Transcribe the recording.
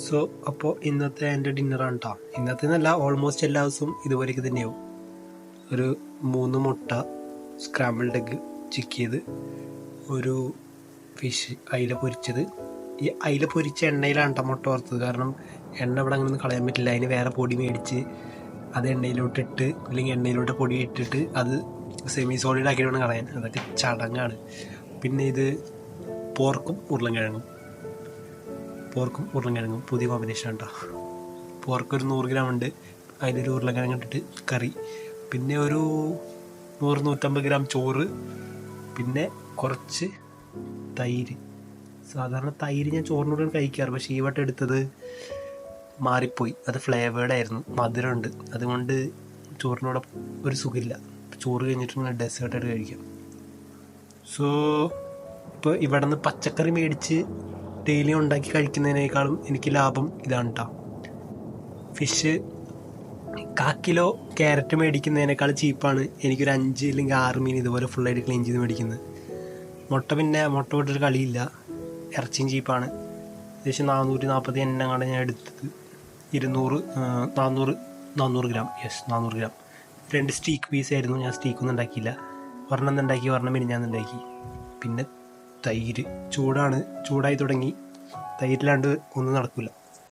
So അപ്പോൾ ഇന്നത്തെ എൻ്റെ ഡിന്നറാണ് കേട്ടോ. ഇന്നത്തെ എന്നല്ല, ഓൾമോസ്റ്റ് എല്ലാ ദിവസവും ഇതുപോലെയൊക്കെ തന്നെയാവും. ഒരു 3 മുട്ട, സ്ക്രാമ്പിൾഡ് എഗ്ഗ് ചിക്കിയത്, ഒരു ഫിഷ് അയില പൊരിച്ചത്. ഈ അയില പൊരിച്ച എണ്ണയിലാണ് കേട്ടോ മുട്ട വറുത്തത്. കാരണം എണ്ണ ഇവിടെ അങ്ങനെ ഒന്നും കളയാൻ പറ്റില്ല. അതിന് വേറെ പൊടി മേടിച്ച് അത് എണ്ണയിലോട്ടിട്ട്, അല്ലെങ്കിൽ എണ്ണയിലോട്ട് പൊടി ഇട്ടിട്ട് അത് സെമി സോളിഡ് ആക്കിയിട്ട് വേണം കളയാൻ. അതൊക്കെ ചടങ്ങാണ്. പിന്നെ ഇത് പോർക്കും ഉരുളൻകിഴങ്ങും പുതിയ കോമ്പിനേഷൻ കേട്ടോ. പോർക്ക് ഒരു 100 ഗ്രാം ഉണ്ട്, അതിലൊരു ഉരുളൻകിഴങ്ങ് ഇട്ടിട്ട് കറി, പിന്നെ ഒരു 100-150 ഗ്രാം ചോറ്, പിന്നെ കുറച്ച് തൈര്. സാധാരണ തൈര് ഞാൻ ചോറിനോട് കഴിക്കാറ്, പക്ഷേ ഈ വട്ടം എടുത്തത് മാറിപ്പോയി. അത് ഫ്ലേവേർഡ് ആയിരുന്നു, മധുരമുണ്ട്. അതുകൊണ്ട് ചോറിനോട് ഒരു സുഖമില്ല. ചോറ് കഴിഞ്ഞിട്ട് ഡെസേർട്ടായിട്ട് കഴിക്കാം. സോ ഇപ്പോൾ ഇവിടെ നിന്ന് പച്ചക്കറി മേടിച്ച് ഡെയിലി ഉണ്ടാക്കി കഴിക്കുന്നതിനേക്കാളും എനിക്ക് ലാഭം ഇതാണ് കേട്ടോ. ഫിഷ് 1/4 കിലോ ക്യാരറ്റ് മേടിക്കുന്നതിനേക്കാൾ ചീപ്പാണ് എനിക്കൊരു 5 അല്ലെങ്കിൽ 6 മീൻ ഇതുപോലെ ഫുള്ളായിട്ട് ക്ലീൻ ചെയ്ത് മേടിക്കുന്നത്. മുട്ട വിട്ടൊരു കളിയില്ല, ഇറച്ചിയും ചീപ്പാണ്. ഏകദേശം 440 എണ്ണങ്ങാണ്ട് ഞാൻ എടുത്തത്. 400 ഗ്രാം. 400 ഗ്രാം. 2 സ്റ്റീക്ക് പീസായിരുന്നു. ഞാൻ സ്റ്റീക്കൊന്നും ഉണ്ടാക്കിയില്ല. ഒരെണ്ണം ഉണ്ടാക്കി, ഒരെണ്ണം മിനിഞ്ഞാന്നുണ്ടാക്കി. പിന്നെ തൈര് ചൂടായി തുടങ്ങി. തൈരില്ലാണ്ട് ഒന്നും നടക്കില്ല.